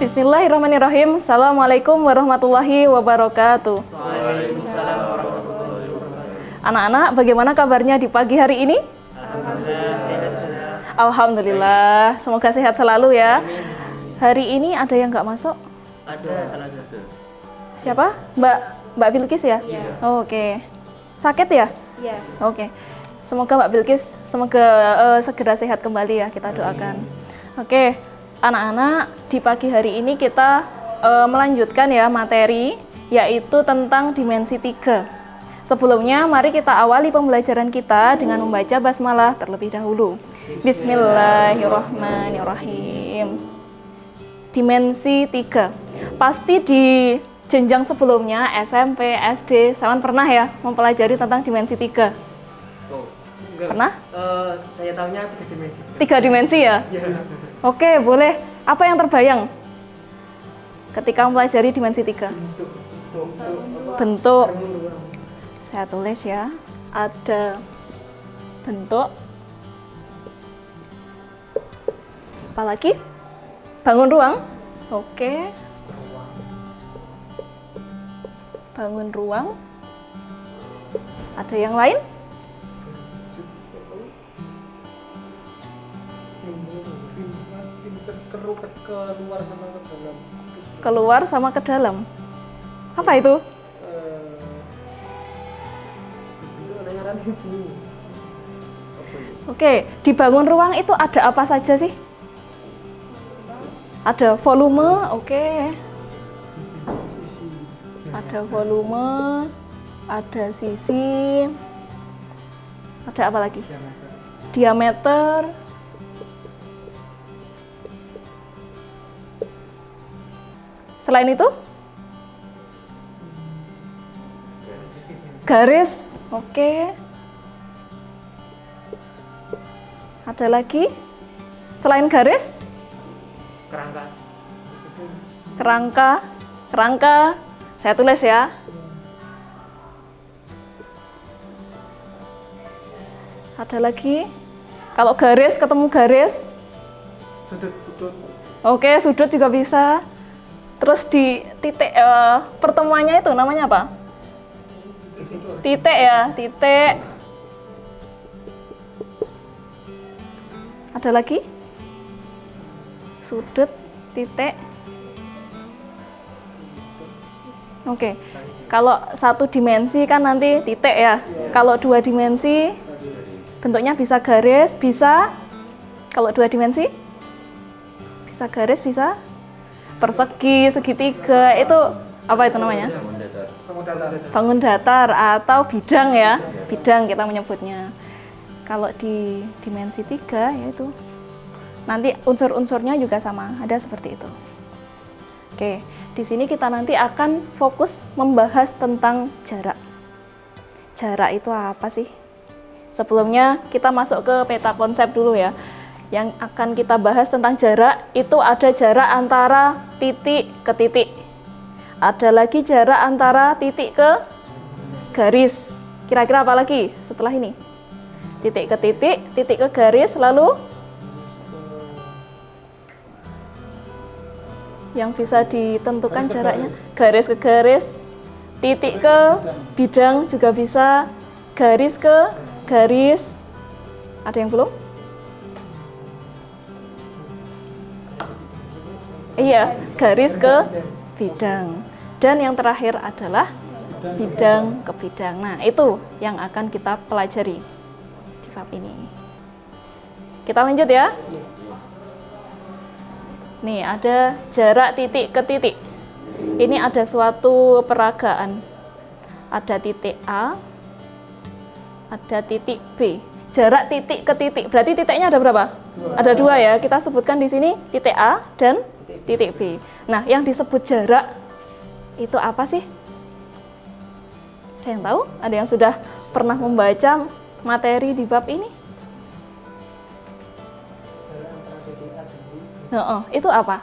Bismillahirrahmanirrahim. Assalamualaikum warahmatullahi wabarakatuh. Waalaikumsalam warahmatullahi wabarakatuh. Anak-anak, bagaimana kabarnya di pagi hari ini? Alhamdulillah sehat. Alhamdulillah, semoga sehat selalu ya. Hari ini ada yang nggak masuk? Ada salah satu. Siapa? Mbak Bilkis ya? Iya. Oh, oke. Sakit ya? Iya. Oke. Semoga Mbak Bilkis segera sehat kembali ya, kita doakan. Oke, anak-anak, di pagi hari ini kita melanjutkan ya materi, yaitu tentang dimensi 3. Sebelumnya, mari kita awali pembelajaran kita dengan membaca basmalah terlebih dahulu. Bismillahirrahmanirrahim. Dimensi 3. Pasti di jenjang sebelumnya, SMP, SD, Sawan pernah ya mempelajari tentang dimensi 3? Oh, enggak. Pernah? Saya tahunya 3 dimensi. 3 dimensi ya? Iya. Oke, boleh. Apa yang terbayang ketika mempelajari dimensi 3? Bentuk. Saya tulis ya. Ada bentuk. Apalagi? Bangun ruang. Oke. Bangun ruang. Ada yang lain? Keluar sama ke dalam. Apa itu? Oke, di bangun ruang itu ada apa saja sih? Ada volume, oke. Ada volume, ada sisi, ada apa lagi? Diameter. Selain itu? Garis, oke. Ada lagi? Selain garis? Kerangka. Kerangka. Saya tulis ya. Ada lagi? Kalau garis ketemu garis? Sudut. Oke, sudut juga bisa. Terus di titik pertemuannya itu namanya apa? Titik ya, titik. Ada lagi? Sudut, titik. Oke. Kalau 1 dimensi kan nanti titik ya. Kalau 2 dimensi bentuknya bisa garis, bisa. Kalau 2 dimensi bisa garis, bisa persegi, segitiga. Itu apa itu namanya? Bangun datar atau bidang ya. Bidang kita menyebutnya. Kalau di dimensi 3 yaitu nanti unsur-unsurnya juga sama, ada seperti itu. Oke, di sini kita nanti akan fokus membahas tentang jarak. Jarak itu apa sih? Sebelumnya kita masuk ke peta konsep dulu ya. Yang akan kita bahas tentang jarak itu ada jarak antara titik ke titik. Ada lagi jarak antara titik ke garis. Kira-kira apa lagi setelah ini? Titik ke titik, titik ke garis, lalu yang bisa ditentukan jaraknya, garis ke garis, titik ke bidang juga bisa, garis ke garis. Ada yang belum? Iya, garis ke bidang. Dan yang terakhir adalah bidang ke bidang. Nah, itu yang akan kita pelajari di bab ini. Kita lanjut ya. Nih, ada jarak titik ke titik. Ini ada suatu peragaan. Ada titik A, ada titik B. Jarak titik ke titik. Berarti titiknya ada berapa? Ada 2 ya. Kita sebutkan di sini titik A dan titik B. Nah, yang disebut jarak itu apa sih? Ada yang tahu? Ada yang sudah pernah membaca materi di bab ini? Itu apa?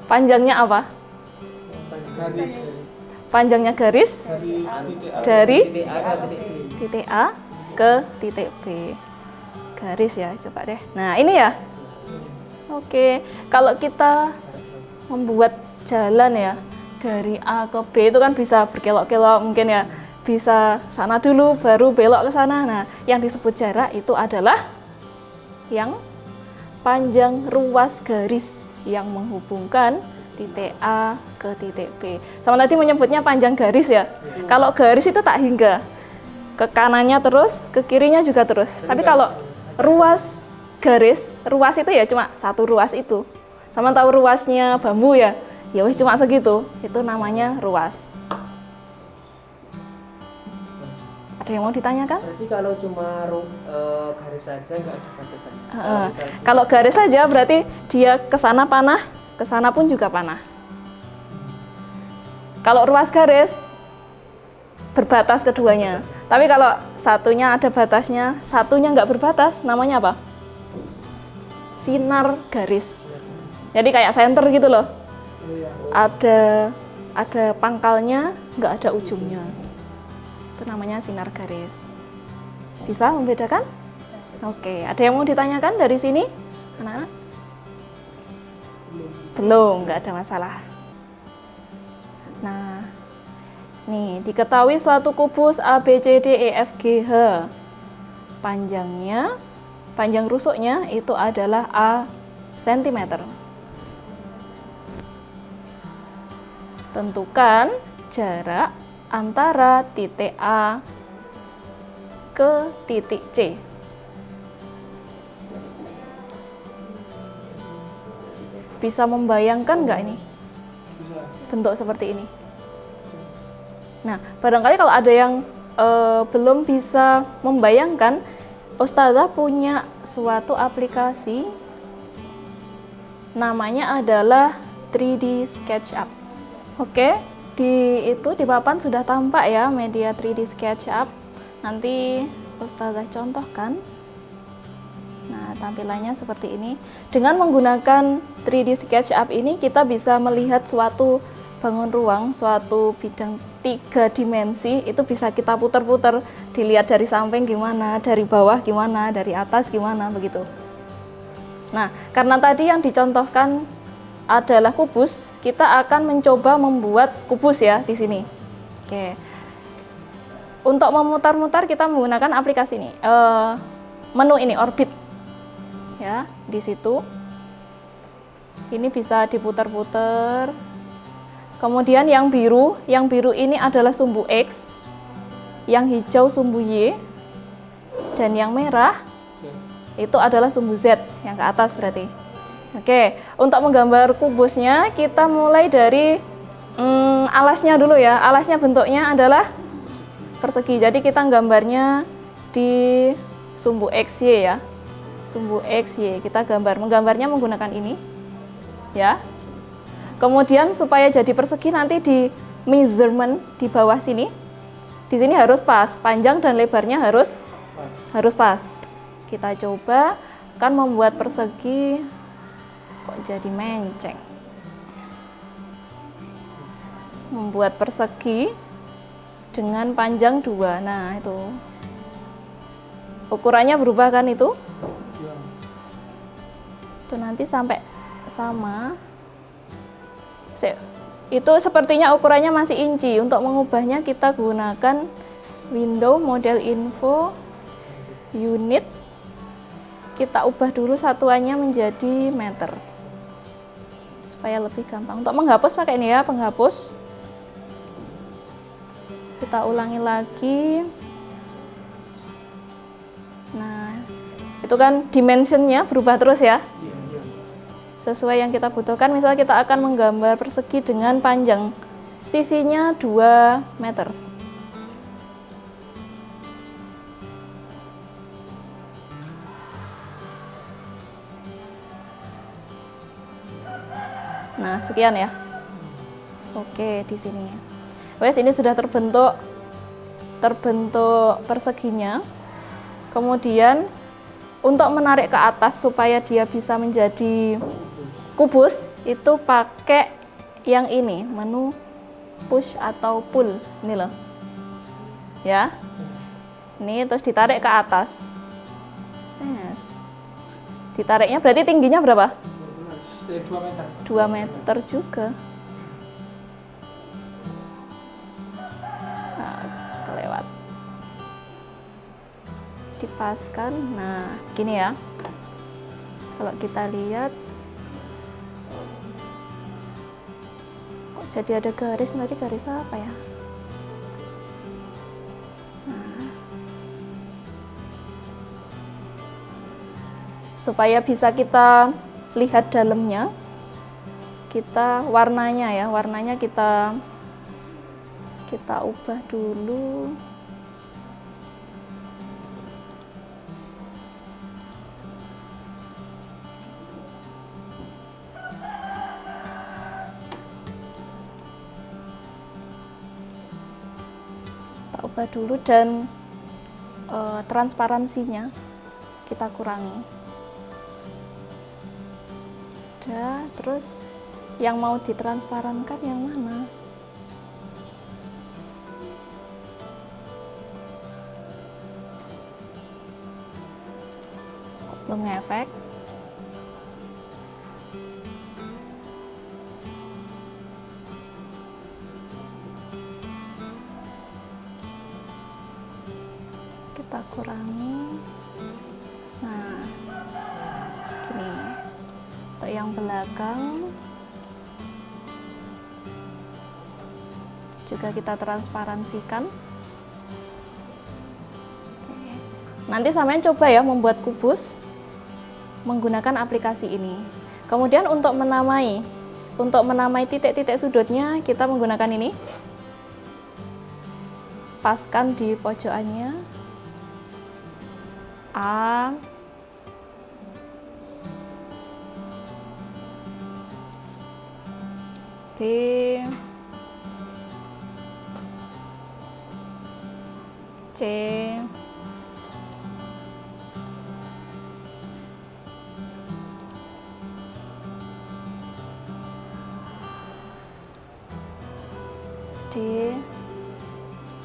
Panjangnya apa? Garis. Panjangnya garis dari titik A ke titik B. Garis ya, coba deh. Nah, ini ya. Oke, kalau kita membuat jalan ya dari A ke B itu kan bisa berkelok-kelok mungkin ya, bisa sana dulu baru belok ke sana. Nah, yang disebut jarak itu adalah yang panjang ruas garis yang menghubungkan titik A ke titik B. Sama tadi menyebutnya panjang garis ya. Kalau garis itu tak hingga ke kanannya terus, ke kirinya juga terus. Tapi kalau ruas garis, ruas itu ya cuma satu ruas itu. Sama tahu ruasnya bambu ya, ya wis cuma segitu. Itu namanya ruas. Ada yang mau ditanyakan? Berarti kalau cuma garis saja nggak ada batasan. Kalau garis saja berarti dia ke sana panah, ke sana pun juga panah. Kalau ruas garis berbatas keduanya. Tapi kalau satunya ada batasnya, satunya nggak berbatas, namanya apa? Sinar garis. Jadi kayak senter gitu loh. Ada pangkalnya, nggak ada ujungnya. Itu namanya sinar garis. Bisa membedakan? Oke, ada yang mau ditanyakan dari sini? Anak-anak? Belum, nggak ada masalah. Nah, nih, diketahui suatu kubus A, B, C, D, E, F, G, H. Panjang rusuknya itu adalah A cm. Tentukan jarak antara titik A ke titik C. Bisa membayangkan nggak ini? Bentuk seperti ini. Nah, barangkali kalau ada yang belum bisa membayangkan, Ustazah punya suatu aplikasi namanya adalah 3D SketchUp. Oke, di papan sudah tampak ya media 3D SketchUp. Nanti Ustazah contohkan. Nah, tampilannya seperti ini. Dengan menggunakan 3D SketchUp ini kita bisa melihat suatu bangun ruang, suatu bidang 3 dimensi, itu bisa kita putar-putar, dilihat dari samping gimana, dari bawah gimana, dari atas gimana, begitu. Nah, karena tadi yang dicontohkan adalah kubus, kita akan mencoba membuat kubus ya di sini. Oke. Untuk memutar-mutar kita menggunakan aplikasi ini, menu ini orbit, ya di situ. Ini bisa diputar-putar. Kemudian yang biru ini adalah sumbu X, yang hijau sumbu Y, dan yang merah itu adalah sumbu Z, yang ke atas berarti. Oke, untuk menggambar kubusnya kita mulai dari alasnya dulu ya. Alasnya bentuknya adalah persegi, jadi kita gambarnya di sumbu XY ya. Sumbu XY, kita menggambarnya menggunakan ini ya. Kemudian supaya jadi persegi nanti di measurement di bawah sini. Di sini harus pas, panjang dan lebarnya harus pas. Kita coba akan membuat persegi, kok jadi menceng. Membuat persegi dengan panjang 2. Nah, itu. Ukurannya berubah kan itu? Itu nanti sampai sama. Itu sepertinya ukurannya masih inci. Untuk mengubahnya kita gunakan window model info unit. Kita ubah dulu satuannya menjadi meter supaya lebih gampang. Untuk menghapus pakai ini ya, penghapus. Kita ulangi lagi. Nah, itu kan dimensionnya berubah terus ya, sesuai yang kita butuhkan. Misalnya kita akan menggambar persegi dengan panjang sisinya 2 meter. Nah, sekian ya. Oke, di sini. Wes, ini sudah terbentuk perseginya. Kemudian untuk menarik ke atas supaya dia bisa menjadi kubus, itu pakai yang ini, menu push atau pull. Ini loh. Ya. Ini terus ditarik ke atas. Ses. Ditariknya berarti tingginya berapa? 2 meter. 2 meter juga. Nah, kelewat. Dipaskan. Nah, gini ya. Kalau kita lihat, kok jadi ada garis, nanti garis apa ya? Nah, supaya bisa kita lihat dalamnya, kita warnanya ya, warnanya kita ubah dulu. Ubah dulu dan transparansinya kita kurangi. Sudah, terus yang mau ditransparankan yang mana? Kok belum ngefek? Kita kurangi. Nah, gini. Untuk yang belakang juga kita transparansikan. Oke. Nanti sampean coba ya membuat kubus menggunakan aplikasi ini. Kemudian untuk menamai titik-titik sudutnya kita menggunakan ini. Paskan di pojokannya. A, B, C, D.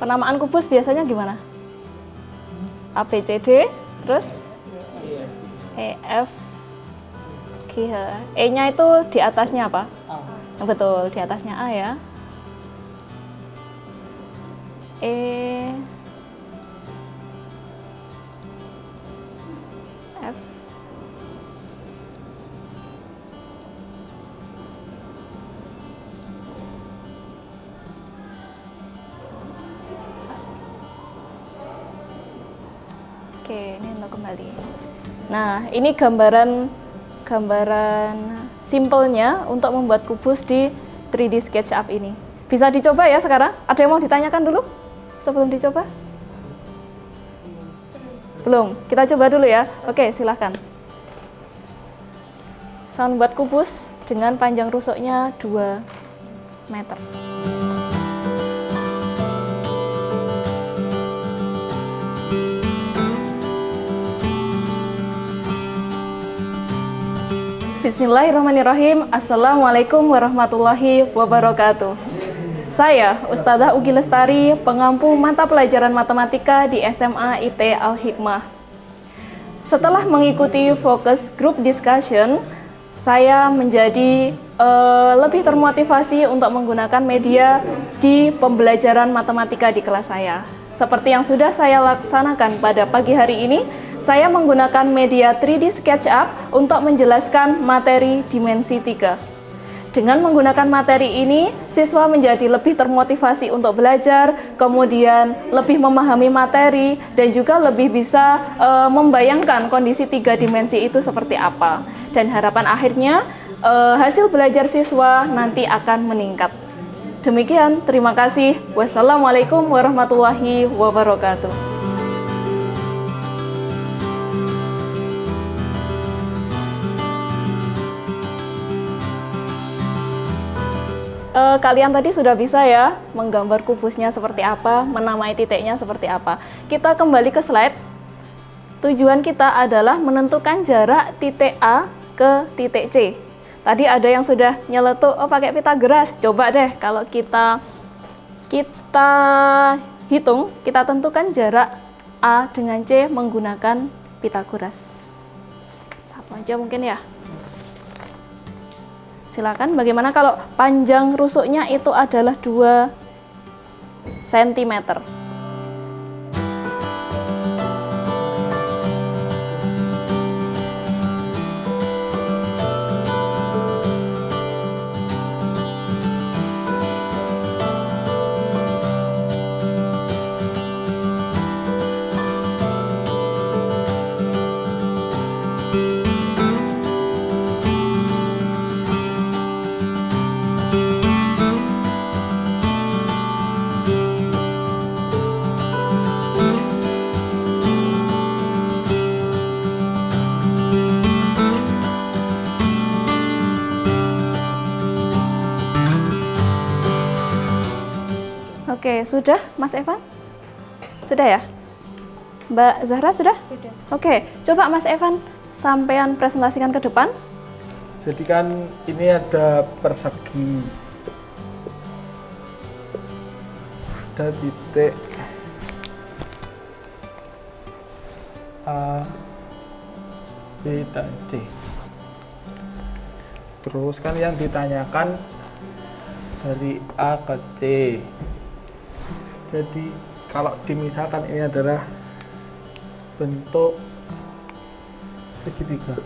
Penamaan kubus biasanya gimana? A, B, C, D. Terus E, F, G, H. E-nya itu di atasnya apa? A. Betul, di atasnya A ya. E, F, Oke, ini untuk kembali. Nah, ini gambaran simpelnya untuk membuat kubus di 3D SketchUp ini. Bisa dicoba ya sekarang? Ada yang mau ditanyakan dulu sebelum dicoba? Belum? Kita coba dulu ya. Oke, silahkan. Saya membuat kubus dengan panjang rusuknya 2 meter. Bismillahirrahmanirrahim. Assalamualaikum warahmatullahi wabarakatuh. Saya Ustadzah Ugi Lestari, pengampu mata pelajaran matematika di SMA IT Al-Hikmah. Setelah mengikuti focus group discussion, saya menjadi lebih termotivasi untuk menggunakan media di pembelajaran matematika di kelas saya. Seperti yang sudah saya laksanakan pada pagi hari ini, saya menggunakan media 3D SketchUp untuk menjelaskan materi dimensi 3. Dengan menggunakan materi ini, siswa menjadi lebih termotivasi untuk belajar, kemudian lebih memahami materi, dan juga lebih bisa membayangkan kondisi 3 dimensi itu seperti apa. Dan harapan akhirnya, hasil belajar siswa nanti akan meningkat. Demikian, terima kasih. Wassalamualaikum warahmatullahi wabarakatuh. Kalian tadi sudah bisa ya menggambar kubusnya seperti apa, menamai titiknya seperti apa. Kita kembali ke slide. Tujuan kita adalah menentukan jarak titik A ke titik C. Tadi ada yang sudah nyeletuk, pakai Pythagoras. Coba deh kalau kita hitung, kita tentukan jarak A dengan C menggunakan Pythagoras. Satu aja mungkin ya. Silakan, bagaimana kalau panjang rusuknya itu adalah 2 cm? Oke, sudah Mas Evan? Sudah ya? Mbak Zahra sudah? Sudah. Oke, coba Mas Evan sampean presentasikan ke depan. Jadi kan ini ada persegi, ada titik A, B, dan C. Terus kan yang ditanyakan dari A ke C. Jadi kalau dimisalkan ini adalah bentuk segitiga.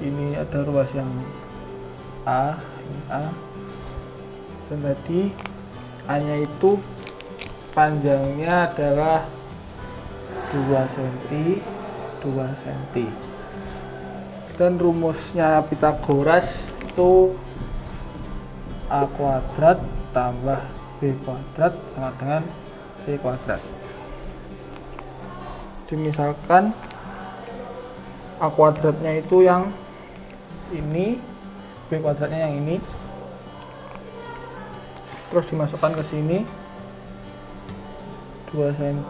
Ini ada ruas yang A, ini A, dan tadi A-nya itu panjangnya adalah 2 cm, 2 cm. Dan rumusnya Pythagoras itu A kuadrat tambah B kuadrat sama dengan C kuadrat. Jadi misalkan A kuadratnya itu yang ini, B kuadratnya yang ini, terus dimasukkan ke sini 2 cm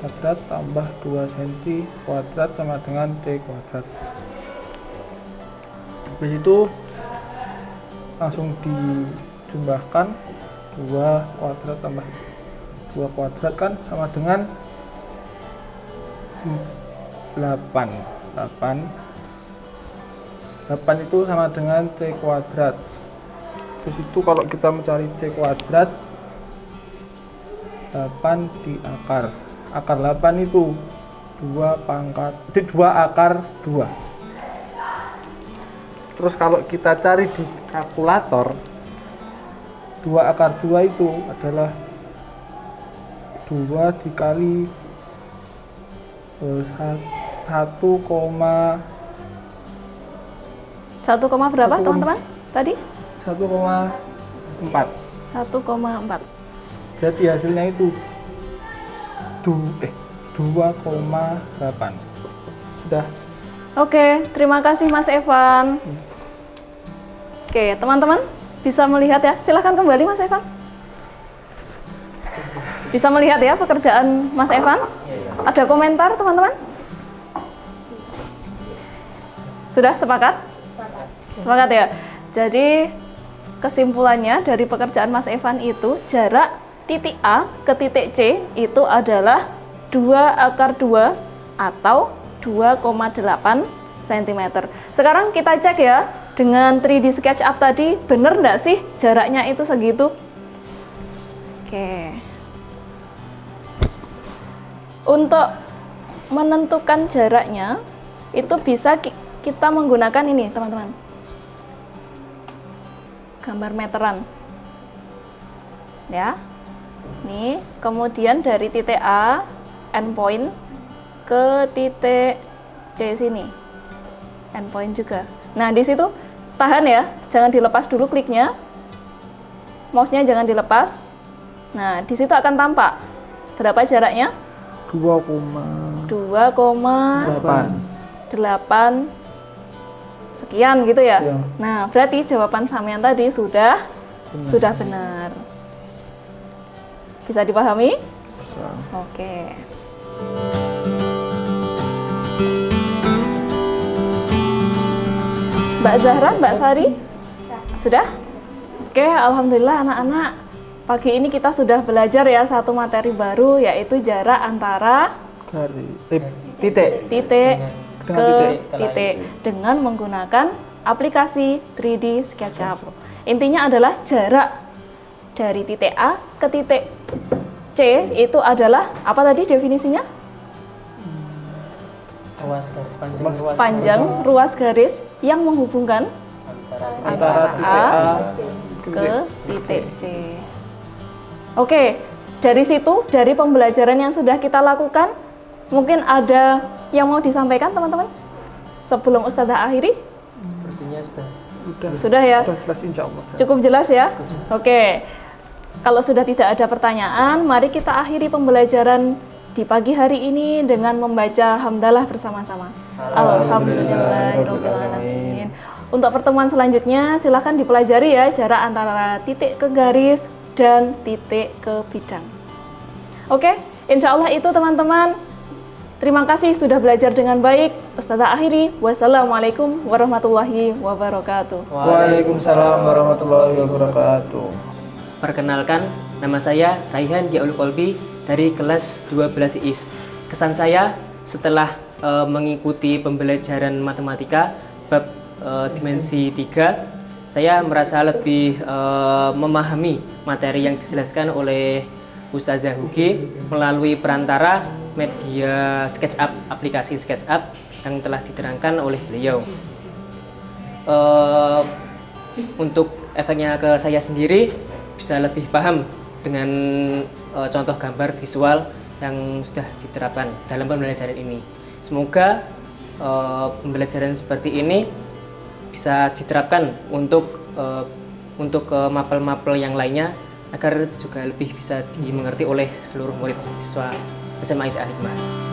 kuadrat tambah 2 cm kuadrat sama dengan C kuadrat. Habis itu langsung dijumlahkan 2 kuadrat tambah 2 kuadrat kan sama dengan 8 itu sama dengan C kuadrat. Terus itu kalau kita mencari C kuadrat, 8 di akar 8 itu 2 akar 2. Terus kalau kita cari di kalkulator, 2 akar 2 itu adalah 2 dikali 1, 1, berapa teman-teman? Tadi? 1,4. 1,4. Jadi hasilnya itu 2,8. Sudah. Oke, terima kasih Mas Evan. Oke, teman-teman bisa melihat ya. Silahkan kembali Mas Evan. Bisa melihat ya pekerjaan Mas Evan? Ada komentar teman-teman? Sudah sepakat? Sepakat ya. Jadi kesimpulannya dari pekerjaan Mas Evan itu jarak titik A ke titik C itu adalah 2 akar 2 atau 2,8 cm. Sekarang kita cek ya dengan 3D SketchUp tadi, bener nggak sih jaraknya itu segitu? Oke. Untuk menentukan jaraknya itu bisa kita menggunakan ini teman-teman, gambar meteran ya. Nih, kemudian dari titik A endpoint ke titik C sini endpoint juga. Nah di situ tahan ya, jangan dilepas dulu kliknya, mouse-nya jangan dilepas. Nah di situ akan tampak berapa jaraknya? 2,8 sekian gitu ya. Ya. Nah berarti jawaban sampean tadi sudah benar. Bisa dipahami? Bisa. Oke. Mbak Zahra, Mbak Sari? Sudah? Oke, alhamdulillah anak-anak. Pagi ini kita sudah belajar ya satu materi baru, yaitu jarak antara Titik titik Dengan ke titik. titik dengan menggunakan aplikasi 3D SketchUp. Intinya adalah jarak dari titik A ke titik C itu adalah apa tadi definisinya? Ruas garis panjang, Panjang ruas garis yang menghubungkan antara Antara titik A ke titik C. Oke, dari situ, dari pembelajaran yang sudah kita lakukan, mungkin ada yang mau disampaikan teman-teman? Sebelum Ustazah akhiri? sepertinya sudah. Sudah ya? Sudah jelas insya Allah. Cukup jelas ya? Oke, kalau sudah tidak ada pertanyaan, mari kita akhiri pembelajaran di pagi hari ini dengan membaca hamdalah bersama-sama. Alhamdulillahirobbilalamin. Untuk pertemuan selanjutnya, silakan dipelajari ya jarak antara titik ke garis dan titik ke bidang. Oke, insya Allah itu teman-teman. Terima kasih sudah belajar dengan baik. Ustazah akhiri. Wassalamualaikum warahmatullahi wabarakatuh. Waalaikumsalam warahmatullahi wabarakatuh. Perkenalkan, nama saya Raihan Diaul Kolbi dari kelas 12 IIS. Kesan saya setelah mengikuti pembelajaran matematika bab dimensi 3, saya merasa lebih memahami materi yang dijelaskan oleh Ustazah Hugi melalui perantara media SketchUp, aplikasi SketchUp yang telah diterangkan oleh beliau. Untuk efeknya ke saya sendiri, bisa lebih paham dengan contoh gambar visual yang sudah diterapkan dalam pembelajaran ini. Semoga pembelajaran seperti ini bisa diterapkan untuk mapel-mapel yang lainnya agar juga lebih bisa dimengerti oleh seluruh murid siswa SMA Al-Hikmah.